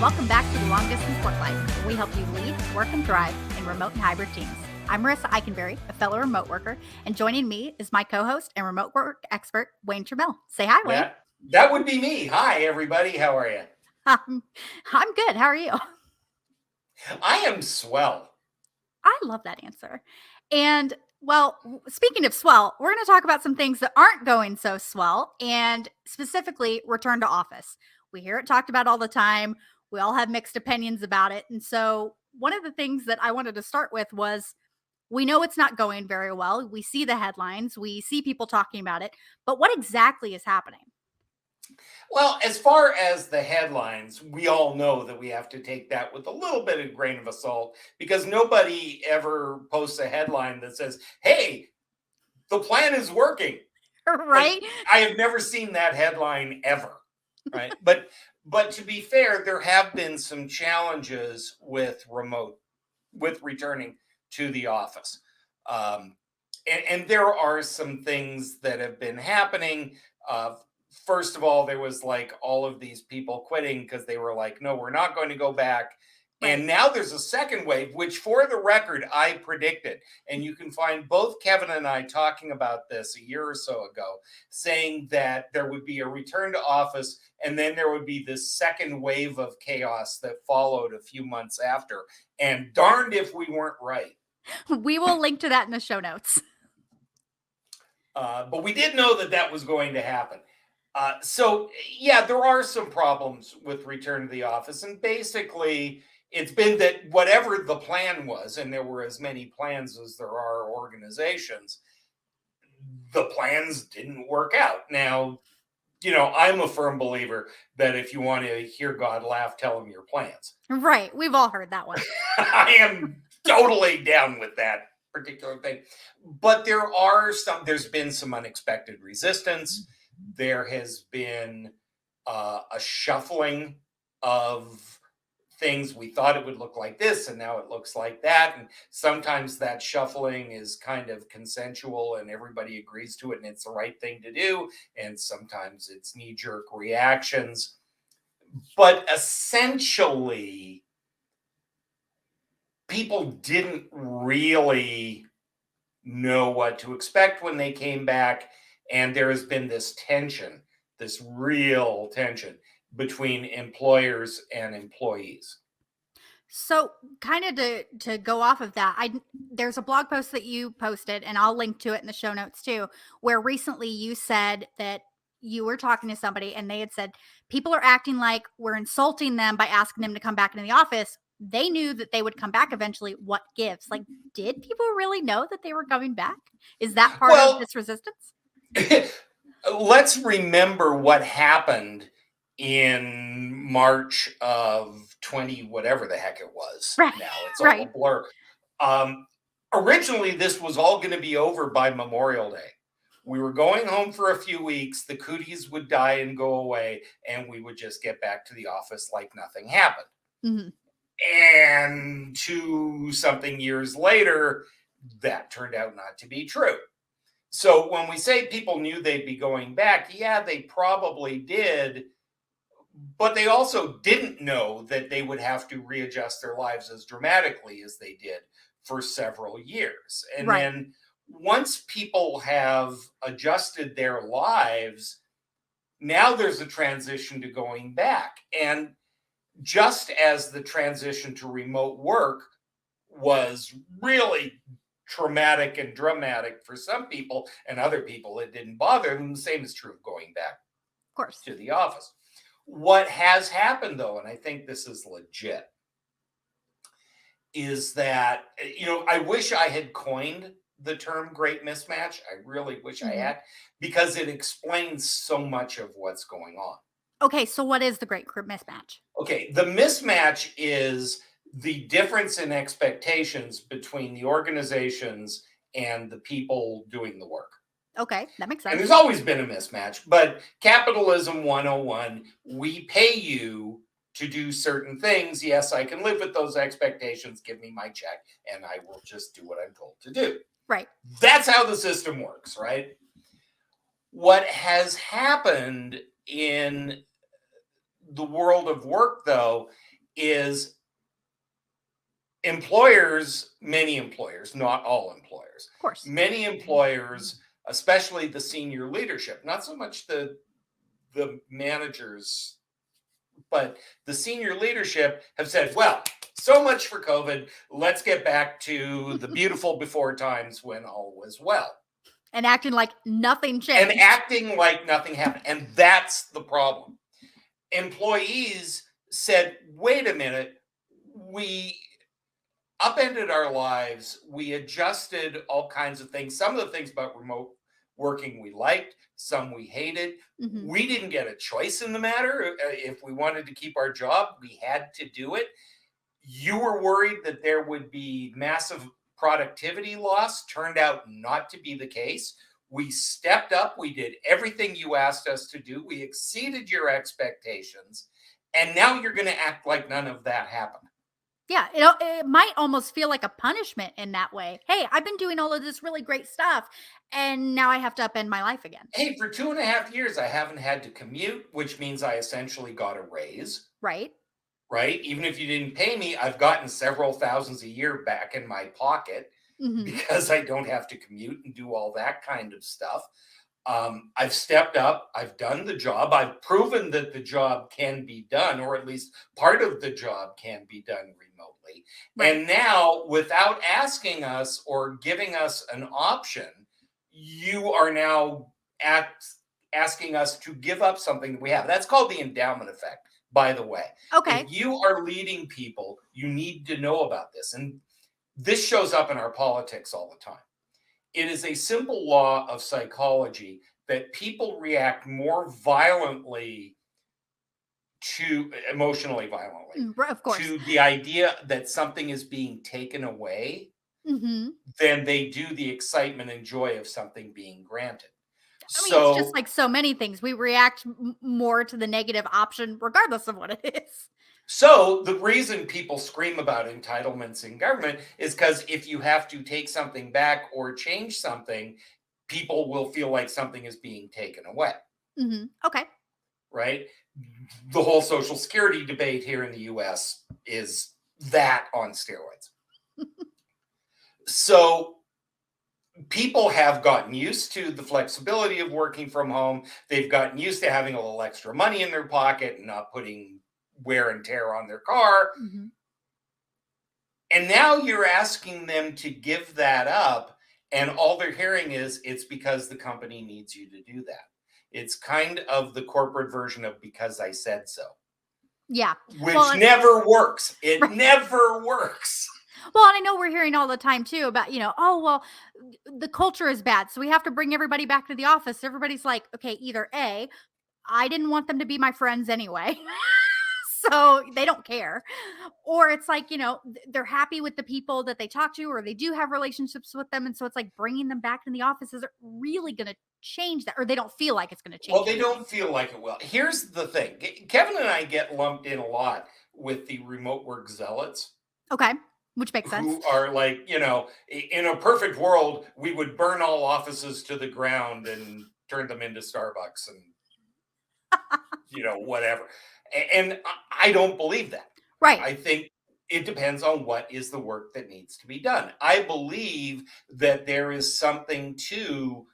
Welcome back to the Long-Distance Worklife, where we help you lead, work, and thrive in remote and hybrid teams. I'm Marisa Eikenberry, a fellow remote worker, and joining me is my co-host and remote work expert, Wayne Turmel. Say hi, Wayne. That would be me. Hi, everybody. How are you? I'm good. How are you? I am swell. I love that answer. And well, speaking of swell, we're going to talk about some things that aren't going so swell, and specifically return to office. We hear it talked about all the time. We all have mixed opinions about it. And so one of the things that I wanted to start with was we know it's not going very well. We see the headlines, we see people talking about it, but what exactly is happening? Well, as far as the headlines, we all know that we have to take that with a little bit of grain of salt because nobody ever posts a headline that says, hey, the plan is working. Right? Like, I have never seen that headline ever. Right. But to be fair, there have been some challenges with returning to the office. And there are some things that have been happening. First of all, there was like all of these people quitting because they were like, no, we're not going to go back. Right. And now there's a second wave, which for the record, I predicted. And you can find both Kevin and I talking about this a year or so ago, saying that there would be a return to office and then there would be this second wave of chaos that followed a few months after. And darned if we weren't right. We will link to that in the show notes. But we did know that that was going to happen. So, yeah, there are some problems with return to the office. And basically, it's been that whatever the plan was, and there were as many plans as there are organizations, the plans didn't work out. Now, you know, I'm a firm believer that if you want to hear God laugh, tell him your plans. Right. We've all heard that one. I am totally down with that particular thing. But there's been some unexpected resistance. There has been a shuffling of things. We thought it would look like this, and now it looks like that. And sometimes that shuffling is kind of consensual and everybody agrees to it and it's the right thing to do. And sometimes it's knee-jerk reactions. But essentially, people didn't really know what to expect when they came back. And there has been this tension, this real tension between employers and employees. So kind of to go off of that, there's a blog post that you posted, and I'll link to it in the show notes too, where recently you said that you were talking to somebody and they had said, people are acting like we're insulting them by asking them to come back into the office. They knew that they would come back eventually. What gives? Like, did people really know that they were coming back? Is that part of this resistance? Let's remember what happened in March of 20, whatever the heck it was. Right. Now it's all a blur. Originally, this was all going to be over by Memorial Day. We were going home for a few weeks. The cooties would die and go away, and we would just get back to the office like nothing happened. Mm-hmm. And 2-something years later, that turned out not to be true. So when we say people knew they'd be going back, yeah, they probably did. But they also didn't know that they would have to readjust their lives as dramatically as they did for several years. And then once people have adjusted their lives, now there's a transition to going back. And just as the transition to remote work was really traumatic and dramatic for some people, and other people it didn't bother them, the same is true of going back, of course, to the office. What has happened, though, and I think this is legit, is that, you know, I wish I had coined the term great mismatch. I really wish I had, because it explains so much of what's going on. Okay, so what is the great mismatch? Okay, the mismatch is the difference in expectations between the organizations and the people doing the work. Okay, that makes sense. And there's always been a mismatch, but capitalism 101, we pay you to do certain things. Yes, I can live with those expectations. Give me my check and I will just do what I'm told to do. Right. That's how the system works, right? What has happened in the world of work, though, is employers, many employers, not all employers, Of course. many employers, especially the senior leadership, not so much the managers, but the senior leadership have said, well, so much for COVID. Let's get back to the beautiful before times when all was well. And acting like nothing And changed. acting like nothing happened. And that's the problem. Employees said, wait a minute, we upended our lives. We adjusted all kinds of things. Some of the things about remote working we liked, some we hated. Mhm. We didn't get a choice in the matter. If we wanted to keep our job, we had to do it. You were worried that there would be massive productivity loss. Turned out not to be the case. We stepped up. We did everything you asked us to do. We exceeded your expectations. And now you're going to act like none of that happened. Yeah, it might almost feel like a punishment in that way. Hey, I've been doing all of this really great stuff, and now I have to upend my life again. Hey, for 2.5 years, I haven't had to commute, which means I essentially got a raise, Right? right? Even if you didn't pay me, I've gotten several thousands a year back in my pocket Mhm. because I don't have to commute and do all that kind of stuff. I've stepped up. I've done the job. I've proven that the job can be done, or at least part of the job can be done remotely. Right. And now, without asking us or giving us an option, you are now asking us to give up something that we have. That's called the endowment effect, by the way. Okay. If you are leading people, you need to know about this. And this shows up in our politics all the time. It is a simple law of psychology that people react more violently to emotionally violently Of course. to the idea that something is being taken away Mhm. than they do the excitement and joy of something being granted. I mean, it's just So like so many things. We react more to the negative option regardless of what it is. So the reason people scream about entitlements in government is because if you have to take something back or change something, people will feel like something is being taken away, Mhm. Okay. right? The whole Social Security debate here in the US is that on steroids. So people have gotten used to the flexibility of working from home. They've gotten used to having a little extra money in their pocket and not putting wear and tear on their car. Mhm. And now you're asking them to give that up. And all they're hearing is it's because the company needs you to do that. It's kind of the corporate version of because I said so, Yeah. which never works. It never works. Well, and I know we're hearing all the time too about, oh, well, the culture is bad. So we have to bring everybody back to the office. Everybody's like, okay, either A, I didn't want them to be my friends anyway. So they don't care. Or it's like, they're happy with the people that they talk to, or they do have relationships with them. And so it's like bringing them back in the office isn't really going to change that, or they don't feel like it's going to change Well, they anything. don't feel like it will. Here's the thing Kevin and I get lumped in a lot with the remote work zealots Okay. Which makes sense. who are like, in a perfect world, we would burn all offices to the ground and turn them into Starbucks and, whatever. And I don't believe that. Right. I think it depends on what is the work that needs to be done. I believe that there is something to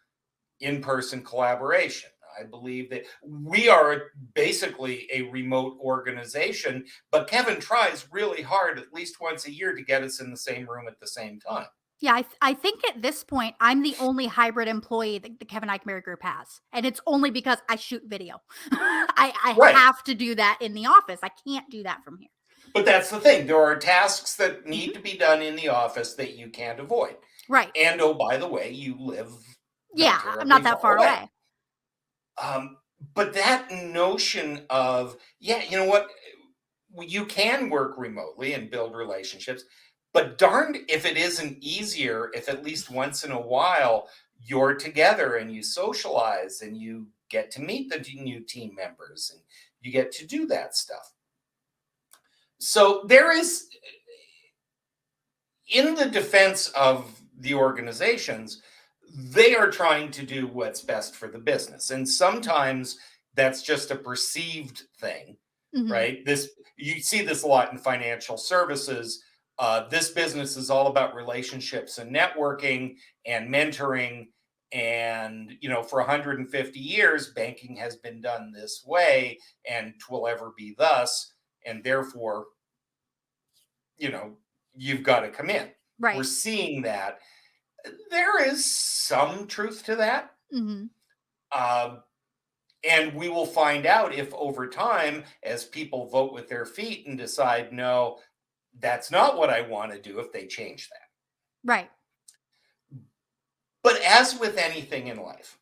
in-person collaboration. I believe that we are basically a remote organization, but Kevin tries really hard at least once a year to get us in the same room at the same time. Yeah, I think at this point, I'm the only hybrid employee that the Kevin Eikenberry group has. And it's only because I shoot video. I Right. have to do that in the office. I can't do that from here. But that's the thing. There are tasks that need to be done in the office that you can't avoid. Right. And oh, by the way, you live Yeah, I'm not that far away. But that notion of, yeah, you know what? You can work remotely and build relationships, but darned if it isn't easier if at least once in a while you're together and you socialize and you get to meet the new team members and you get to do that stuff. So there is, in the defense of the organizations, they are trying to do what's best for the business. And sometimes that's just a perceived thing. right? You see this a lot in financial services. This business is all about relationships and networking and mentoring. And, for 150 years, banking has been done this way and will ever be thus. And therefore, you've got to come in. Right. We're seeing that. There is some truth to that. And we will find out if over time, as people vote with their feet and decide, no, that's not what I want to do, if they change that. Right. But as with anything in life,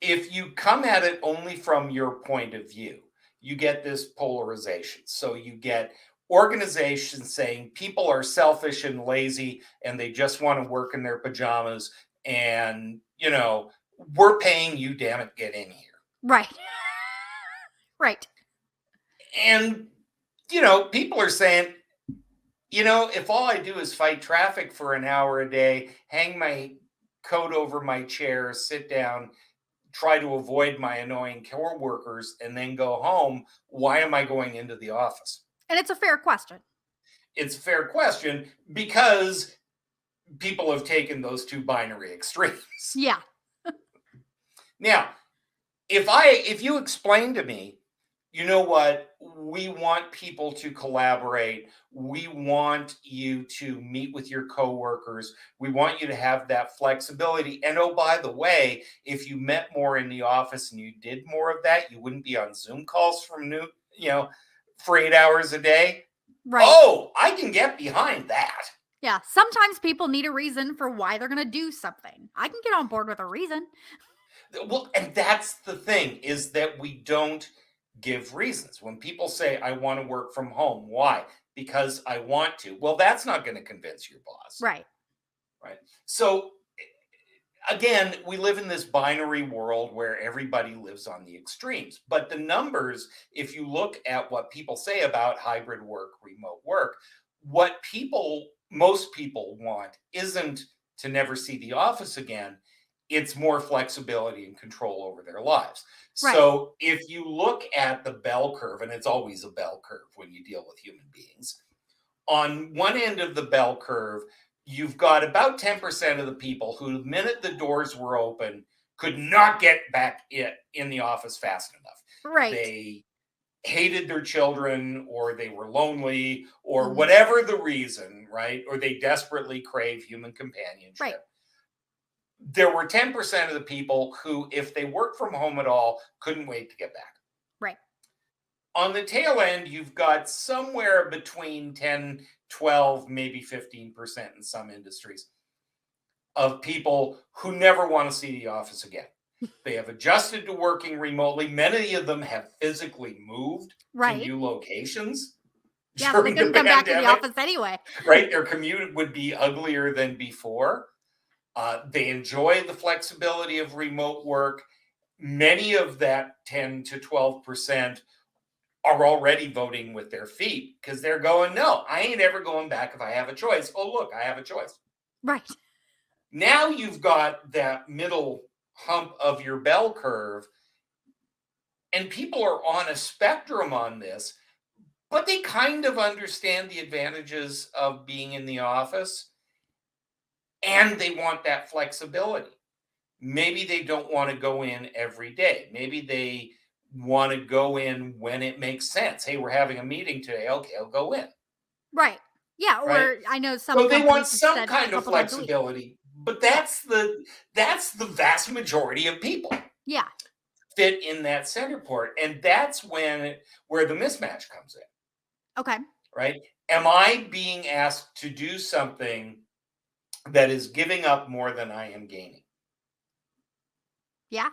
if you come at it only from your point of view, you get this polarization. So you get organizations saying people are selfish and lazy and they just want to work in their pajamas, and, we're paying you, damn it, get in here. Right. Right. And, people are saying, if all I do is fight traffic for an hour a day, hang my coat over my chair, sit down, try to avoid my annoying coworkers, and then go home, why am I going into the office? And it's a fair question. It's a fair question because people have taken those two binary extremes. Yeah. Now, if you explain to me, you know what, we want people to collaborate, we want you to meet with your coworkers, we want you to have that flexibility, and oh, by the way, if you met more in the office and you did more of that, you wouldn't be on Zoom calls from noon, for 8 hours a day. Right. Oh, I can get behind that. Yeah. Sometimes people need a reason for why they're going to do something. I can get on board with a reason. Well, and that's the thing, is that we don't give reasons. When people say, I want to work from home, why? Because I want to. Well, that's not going to convince your boss. Right. Right. So again, we live in this binary world where everybody lives on the extremes. But the numbers, if you look at what people say about hybrid work, remote work, what most people want isn't to never see the office again. It's more flexibility and control over their lives. Right. So if you look at the bell curve, and it's always a bell curve when you deal with human beings, on one end of the bell curve, you've got about 10% of the people who, the minute the doors were open, could not get back in the office fast enough. Right. They hated their children, or they were lonely, or whatever the reason, right? Or they desperately crave human companionship. Right. There were 10% of the people who, if they worked from home at all, couldn't wait to get back. Right. On the tail end, you've got somewhere between 10, 12, maybe 15% in some industries of people who never want to see the office again. They have adjusted to working remotely. Many of them have physically moved to new locations. Yeah, they couldn't come back to the office anyway. Right? Their commute would be uglier than before. They enjoy the flexibility of remote work. Many of that 10 to 12% are already voting with their feet because they're going, no, I ain't ever going back if I have a choice. Oh, look, I have a choice. Right. Now you've got that middle hump of your bell curve, and people are on a spectrum on this, but they kind of understand the advantages of being in the office, and they want that flexibility. Maybe they don't want to go in every day. Maybe they want to go in when it makes sense. Hey, we're having a meeting today. Okay, I'll go in. Right. Yeah. Or right? I know some. So they want some kind of flexibility, but that's the vast majority of people. Yeah. Fit in that center port, and that's where the mismatch comes in. Okay. Right? Am I being asked to do something that is giving up more than I am gaining? Yeah.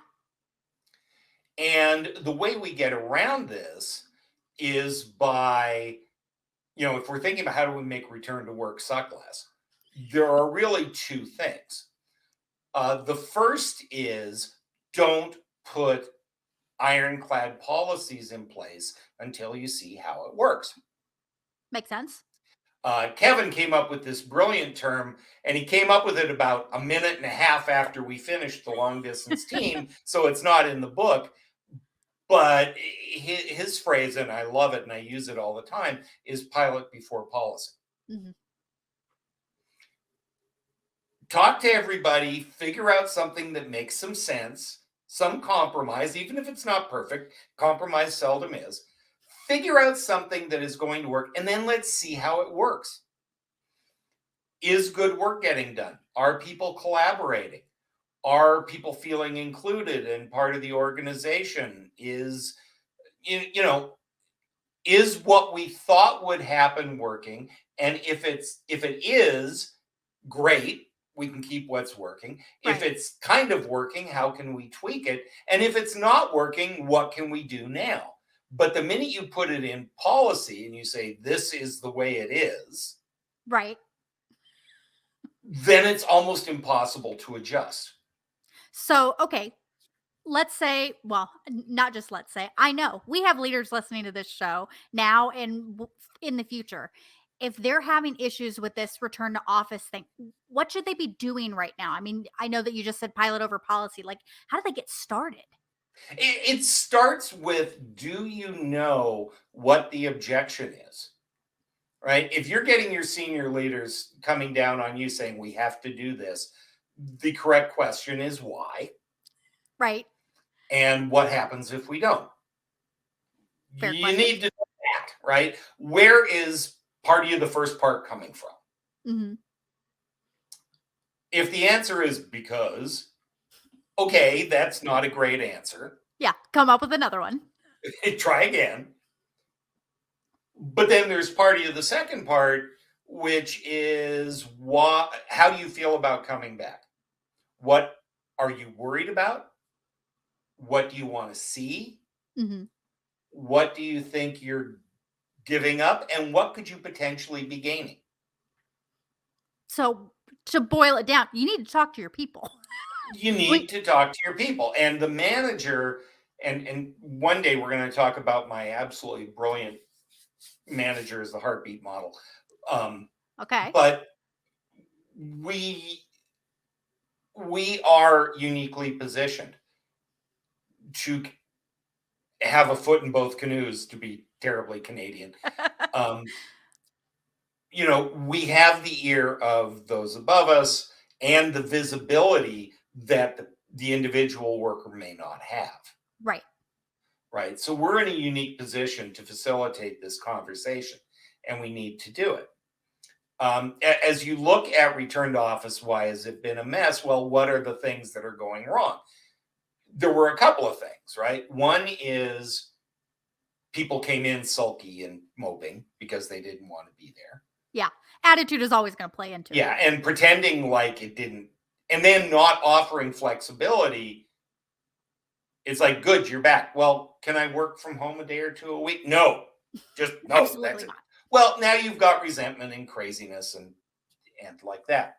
And the way we get around this is by, if we're thinking about how do we make return to work suck less, there are really two things. The first is, don't put ironclad policies in place until you see how it works. Makes sense. Kevin came up with this brilliant term, and he came up with it about a minute and a half after we finished the long distance team. So it's not in the book, But his phrase, and I love it and I use it all the time, is pilot before policy. Mhm. Talk to everybody, figure out something that makes some sense, some compromise, even if it's not perfect. Compromise seldom is. Figure out something that is going to work, and then let's see how it works. Is good work getting done? Are people collaborating? Are people feeling included and part of the organization? Is you know is what we thought would happen working? And if it is, great, we can keep what's working. If Right. it's kind of working, how can we tweak it? And if it's not working, what can we do now? But the minute you put it in policy and you say this is the way it is, Right. then it's almost impossible to adjust. So, okay, let's say, well, not just let's say, I know we have leaders listening to this show now and in the future. If they're having issues with this return to office thing, what should they be doing right now? I mean, I know that you just said pilot over policy. Like, how do they get started? It starts with, do you know what the objection is? Right? If you're getting your senior leaders coming down on you saying we have to do this, the correct question is why, Right. and what happens if we don't? Fair You question. need to know that, right? Where is part of you the first part coming from? Hmm. If the answer is because, okay, that's not a great answer. Yeah. Come up with another one. Try again. But then there's part of you, the second part, which is what, how do you feel about coming back? What are you worried about? What do you want to see? Hmm. What do you think you're giving up? And what could you potentially be gaining? So, to boil it down, you need to talk to your people. You We, need to talk to your people. And the manager, and one day we're going to talk about my absolutely brilliant manager as the heartbeat model. okay. But we we are uniquely positioned to have a foot in both canoes, to be terribly Canadian. Um, we have the ear of those above us and the visibility that the individual worker may not have. Right. Right. So we're in a unique position to facilitate this conversation, and we need to do it. As you look at return to office, why has it been a mess? Well, what are the things that are going wrong? There were a couple of things, right? One is people came in sulky and moping because they didn't want to be there. Yeah. Attitude is always going to play into it. Yeah, and pretending like it didn't, and then not offering flexibility. It's like, good, you're back. Well, can I work from home a day or two a week? No, just no. That's Absolutely it. not. Well, now you've got resentment and craziness and like that.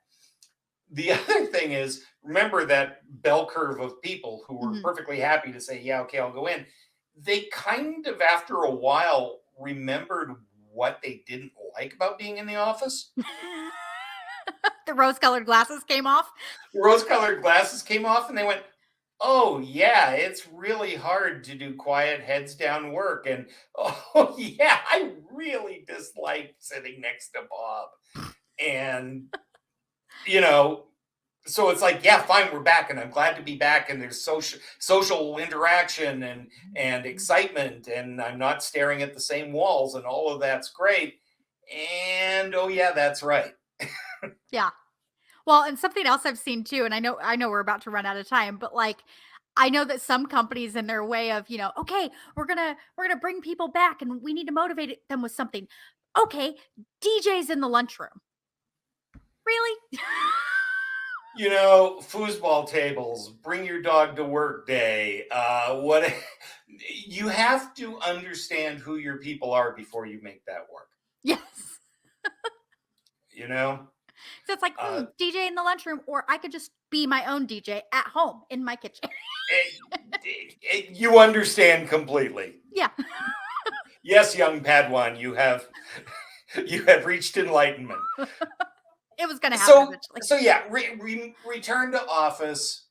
The other thing is, remember that bell curve of people who were Mhm. perfectly happy to say, yeah, okay, I'll go in. They kind of, after a while, remembered what they didn't like about being in the office. The rose-colored glasses came off. Rose colored glasses came off and they went, oh, yeah, it's really hard to do quiet heads down work. And oh, yeah, I really dislike sitting next to Bob. And, you know, so it's like, yeah, fine, we're back, and I'm glad to be back, and there's social interaction and excitement, and I'm not staring at the same walls, and all of that's great. And oh yeah, that's right. Yeah. Well, and something else I've seen too, and I know we're about to run out of time, but like I know that some companies in their way of, okay, we're gonna bring people back and we need to motivate them with something. Okay, DJs in the lunchroom. Really? Foosball tables, bring your dog to work day. What you have to understand who your people are before you make that work. Yes. You know, So it's like, uh, DJ in the lunchroom, or I could just be my own DJ at home in my kitchen. you understand completely. Yeah. Yes, young Padawan, you have reached enlightenment. It was gonna happen So eventually. so yeah, return to office.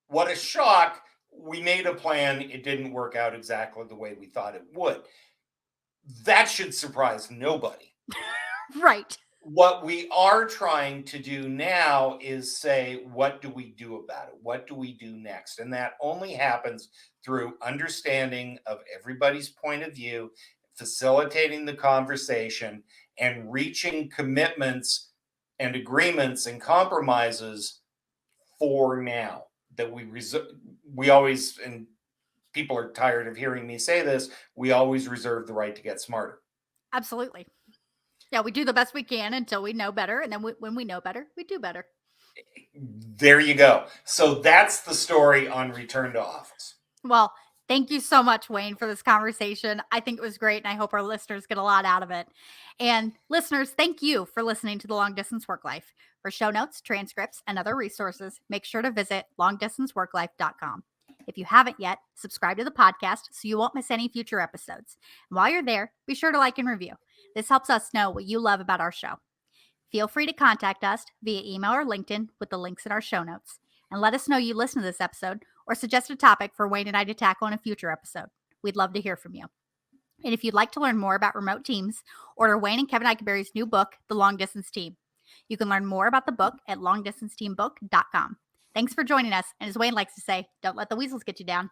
What a shock we made a plan. It didn't work out exactly the way we thought it would. That should surprise nobody. Right. What we are trying to do now is say, what do we do about it? What do we do next? And that only happens through understanding of everybody's point of view, facilitating the conversation, and reaching commitments and agreements and compromises for now that we always, and people are tired of hearing me say this, we always reserve the right to get smarter. Absolutely. Yeah, we do the best we can until we know better. And then when we know better, we do better. There you go. So that's the story on return to office. Well, thank you so much, Wayne, for this conversation. I think it was great, and I hope our listeners get a lot out of it. And listeners, thank you for listening to the Long Distance Work Life. For show notes, transcripts, and other resources, make sure to visit longdistanceworklife.com. If you haven't yet, subscribe to the podcast so you won't miss any future episodes. And while you're there, be sure to like and review. This helps us know what you love about our show. Feel free to contact us via email or LinkedIn with the links in our show notes. And let us know you listened to this episode or suggest a topic for Wayne and I to tackle in a future episode. We'd love to hear from you. And if you'd like to learn more about remote teams, order Wayne and Kevin Eikenberry's new book, The Long Distance Team. You can learn more about the book at longdistanceteambook.com. Thanks for joining us. And as Wayne likes to say, don't let the weasels get you down.